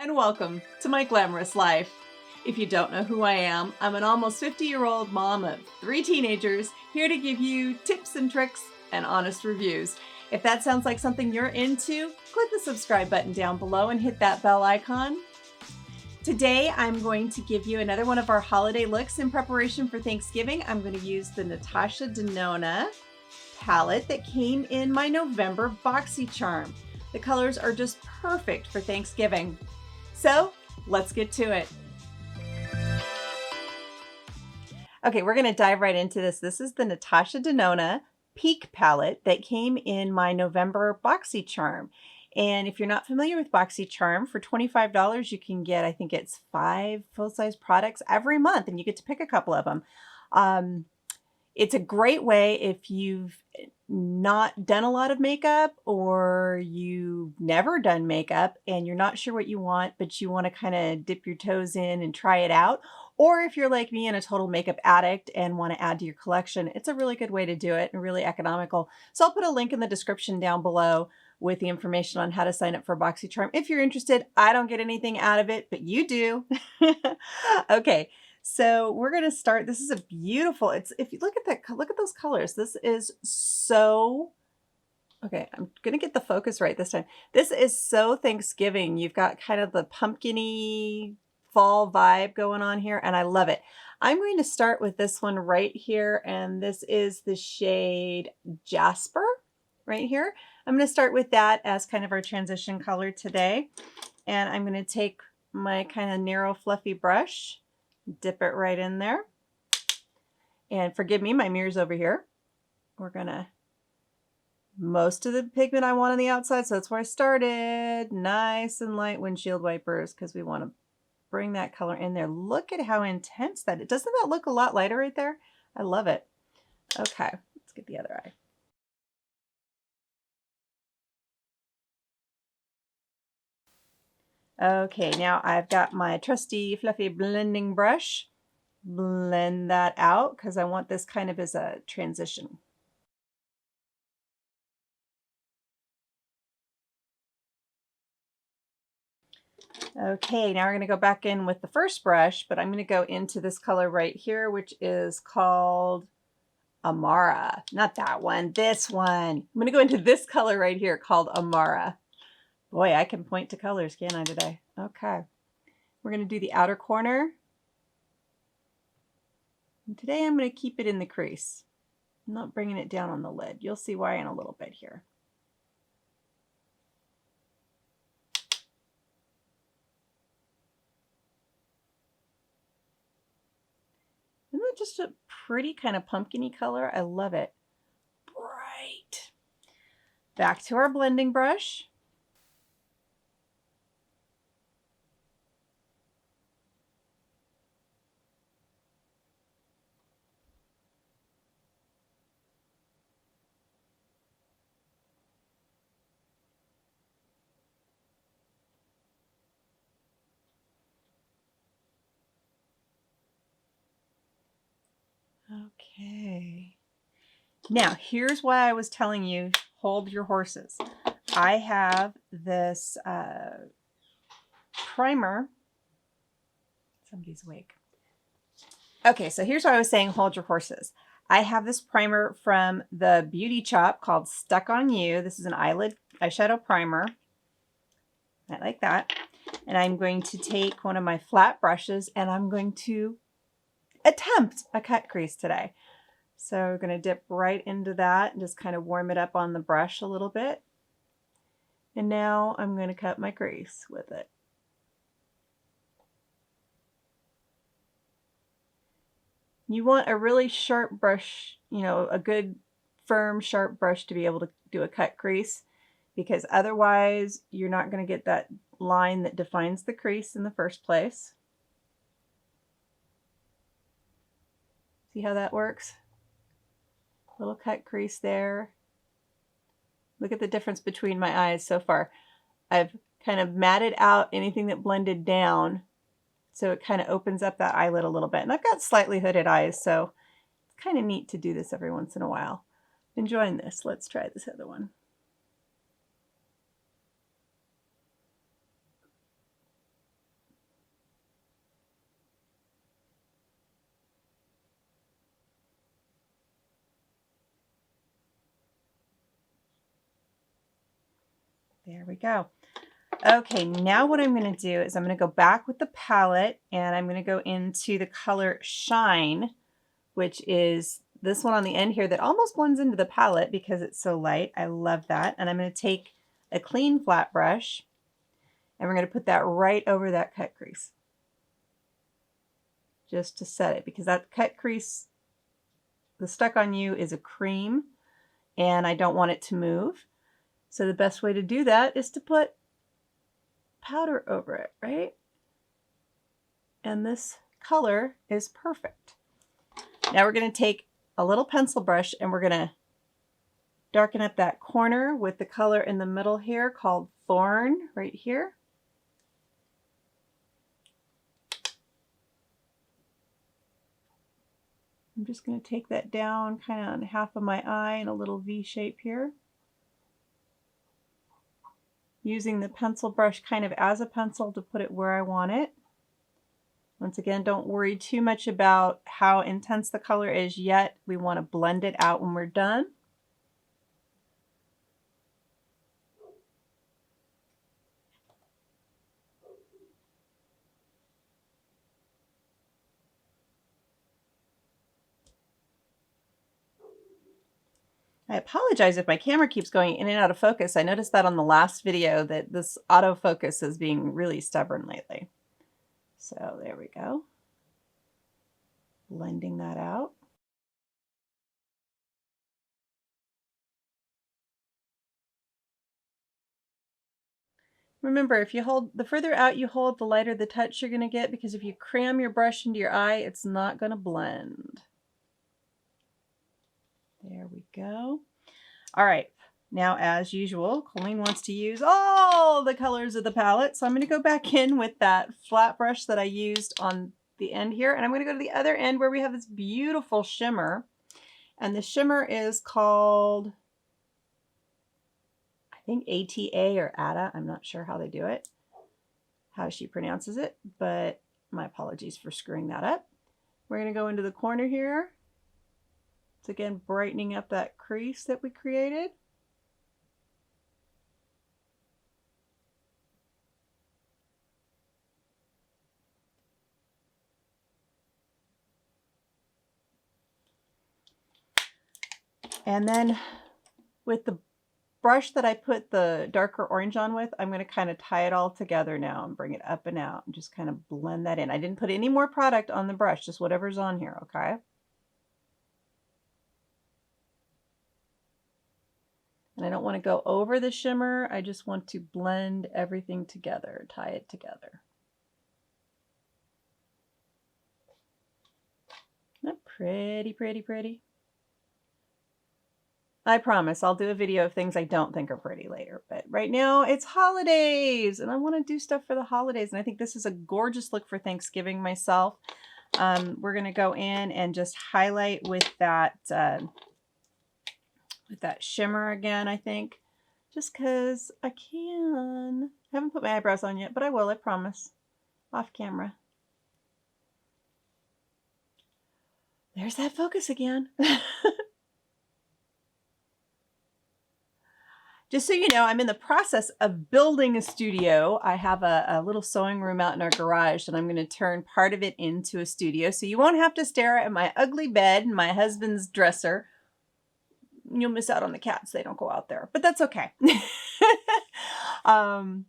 And welcome to my glamorous life. If you don't know who I am, I'm an almost 50-year-old mom of 3 teenagers, here to give you tips and tricks and honest reviews. If that sounds like something you're into, click the subscribe button down below and hit that bell icon. Today, I'm going to give you another one of our holiday looks in preparation for Thanksgiving. I'm going to use the Natasha Denona palette that came in my November Boxy charm. The colors are just perfect for Thanksgiving. So let's get to it. Okay, we're going to dive right into this. This is the Natasha Denona Peak Palette that came in my November Boxy charm. And if you're not familiar with Boxy charm, for $25 you can get, I think it's 5 full-size products every month, and you get to pick a couple of them. It's a great way if you've not done a lot of makeup, or you've never done makeup and you're not sure what you want, but you want to kind of dip your toes in and try it out. Or if you're like me and a total makeup addict and want to add to your collection, it's a really good way to do it and really economical. So I'll put a link in the description down below with the information on how to sign up for BoxyCharm. If you're interested, I don't get anything out of it, but you do. Okay. So we're going to start. This is a beautiful, if you look at that, look at those colors. This is so, okay, I'm going to get the focus right this time. This is so Thanksgiving. You've got kind of the pumpkin-y fall vibe going on here, and I love it. I'm going to start with this one right here, and this is the shade Jasper right here. I'm going to start with that as kind of our transition color today. And I'm going to take my kind of narrow fluffy brush, dip it right in there. And forgive me, my mirror's over here. We're gonna, most of the pigment I want on the outside, so that's where I started. Nice and light windshield wipers, because we want to bring that color in there. Look at how intense that is. Doesn't that look a lot lighter right there? I love it. Okay, let's get the other eye. Okay, now I've got my trusty fluffy blending brush. Blend that out because I want this kind of as a transition. Okay, now we're going to go back in with the first brush, but I'm going to go into this color right here, which is called Amara. Not that one, this one. I'm going to go into this color right here called Amara. Boy, I can point to colors, can't I, today? Okay. We're going to do the outer corner. And today I'm going to keep it in the crease. I'm not bringing it down on the lid. You'll see why in a little bit here. Isn't that just a pretty kind of pumpkin-y color? I love it. Bright. Back to our blending brush. Okay. Now, here's why I was telling you, hold your horses. I have this primer. Somebody's awake. Okay, so here's why I was saying hold your horses. I have this primer from the Beauty Shop called Stuck on You. This is an eyeshadow primer. I like that. And I'm going to take one of my flat brushes and I'm going to attempt a cut crease today. So we're going to dip right into that and just kind of warm it up on the brush a little bit. And now I'm going to cut my crease with it. You want a really sharp brush, you know, a good firm sharp brush to be able to do a cut crease, because otherwise you're not going to get that line that defines the crease in the first place. See how that works? Little cut crease there. Look at the difference between my eyes so far. I've kind of matted out anything that blended down, so it kind of opens up that eyelid a little bit. And I've got slightly hooded eyes, so it's kind of neat to do this every once in a while. Enjoying this. Let's try this other one. There we go. Okay, now what I'm going to do is I'm going to go back with the palette and I'm going to go into the color Shine, which is this one on the end here that almost blends into the palette because it's so light. I love that. And I'm going to take a clean flat brush and we're going to put that right over that cut crease just to set it, because that cut crease, the stuck on you, is a cream and I don't want it to move. So the best way to do that is to put powder over it, right? And this color is perfect. Now we're going to take a little pencil brush and we're going to darken up that corner with the color in the middle here called Thorn right here. I'm just going to take that down kind of on half of my eye in a little V shape here. Using the pencil brush kind of as a pencil to put it where I want it. Once again, don't worry too much about how intense the color is yet. We want to blend it out when we're done. I apologize if my camera keeps going in and out of focus. I noticed that on the last video that this autofocus is being really stubborn lately. So there we go. Blending that out. Remember, if you hold, the further out you hold, the lighter the touch you're going to get, because if you cram your brush into your eye, it's not going to blend. There we go. All right, now as usual, Colleen wants to use all the colors of the palette, so I'm going to go back in with that flat brush that I used on the end here, and I'm going to go to the other end where we have this beautiful shimmer, and the shimmer is called, I think, ATA or ATA. I'm not sure how they do it, how she pronounces it, but my apologies for screwing that up. We're going to go into the corner here. It's again brightening up that crease that we created. And then with the brush that I put the darker orange on with, I'm going to kind of tie it all together now and bring it up and out and just kind of blend that in. I didn't put any more product on the brush, just whatever's on here, okay? And I don't want to go over the shimmer. I just want to blend everything together, tie it together. Isn't that pretty, pretty, pretty? I promise I'll do a video of things I don't think are pretty later, but right now it's holidays and I want to do stuff for the holidays, and I think this is a gorgeous look for Thanksgiving myself. We're going to go in and just highlight with that shimmer again, I think, just because I can. I haven't put my eyebrows on yet, but I will, I promise, off camera. There's that focus again. Just so you know, I'm in the process of building a studio. I have a little sewing room out in our garage, and I'm going to turn part of it into a studio. So you won't have to stare at my ugly bed and my husband's dresser. You'll miss out on the cats. They don't go out there, but that's okay. I'm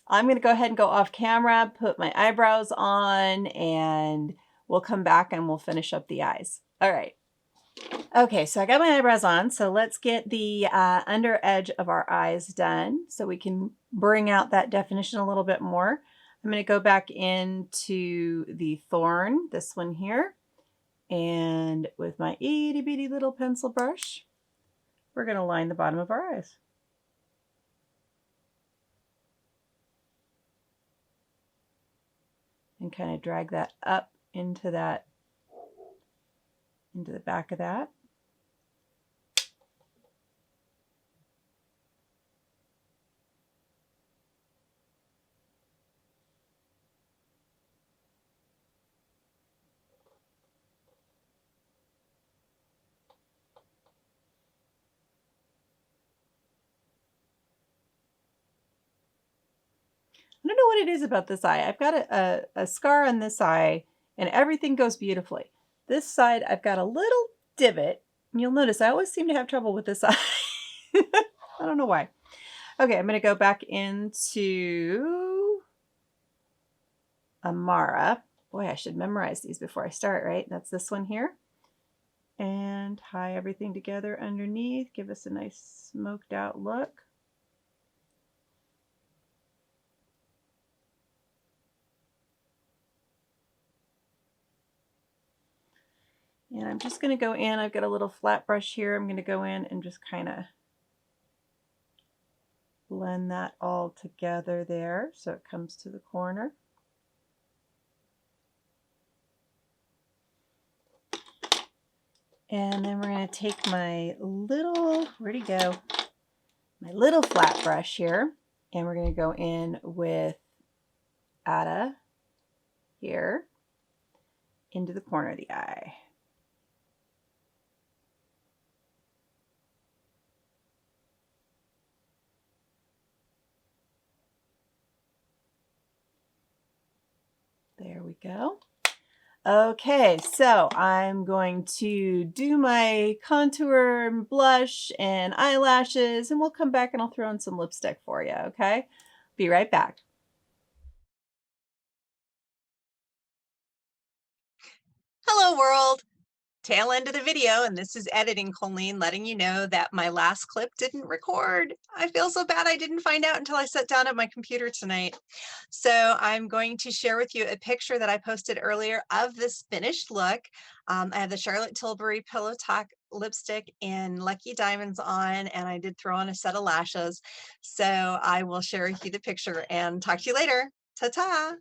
going to go ahead and go off camera, put my eyebrows on, and we'll come back and we'll finish up the eyes. All right. Okay, so I got my eyebrows on, so let's get the under edge of our eyes done so we can bring out that definition a little bit more. I'm going to go back into the Thorn, this one here, and with my itty bitty little pencil brush, we're going to line the bottom of our eyes. And kind of drag that up into the back of that. I don't know what it is about this eye. I've got a scar on this eye and everything goes beautifully. This side, I've got a little divot. And you'll notice I always seem to have trouble with this eye. I don't know why. Okay, I'm going to go back into Amara. Boy, I should memorize these before I start, right? That's this one here. And tie everything together underneath. Give us a nice smoked out look. And I'm just going to go in. I've got a little flat brush here. I'm going to go in and just kind of blend that all together there so it comes to the corner. And then we're going to take my little, where'd he go? My little flat brush here, and we're going to go in with Ada here into the corner of the eye. There we go. Okay, so I'm going to do my contour and blush and eyelashes, and we'll come back and I'll throw in some lipstick for you, okay? Be right back. Hello, world. Tail end of the video, and this is editing Colleen letting you know that my last clip didn't record. I feel so bad I didn't find out until I sat down at my computer tonight. So I'm going to share with you a picture that I posted earlier of this finished look. I have the Charlotte Tilbury Pillow Talk lipstick in Lucky Diamonds on, and I did throw on a set of lashes. So I will share with you the picture and talk to you later. Ta-ta!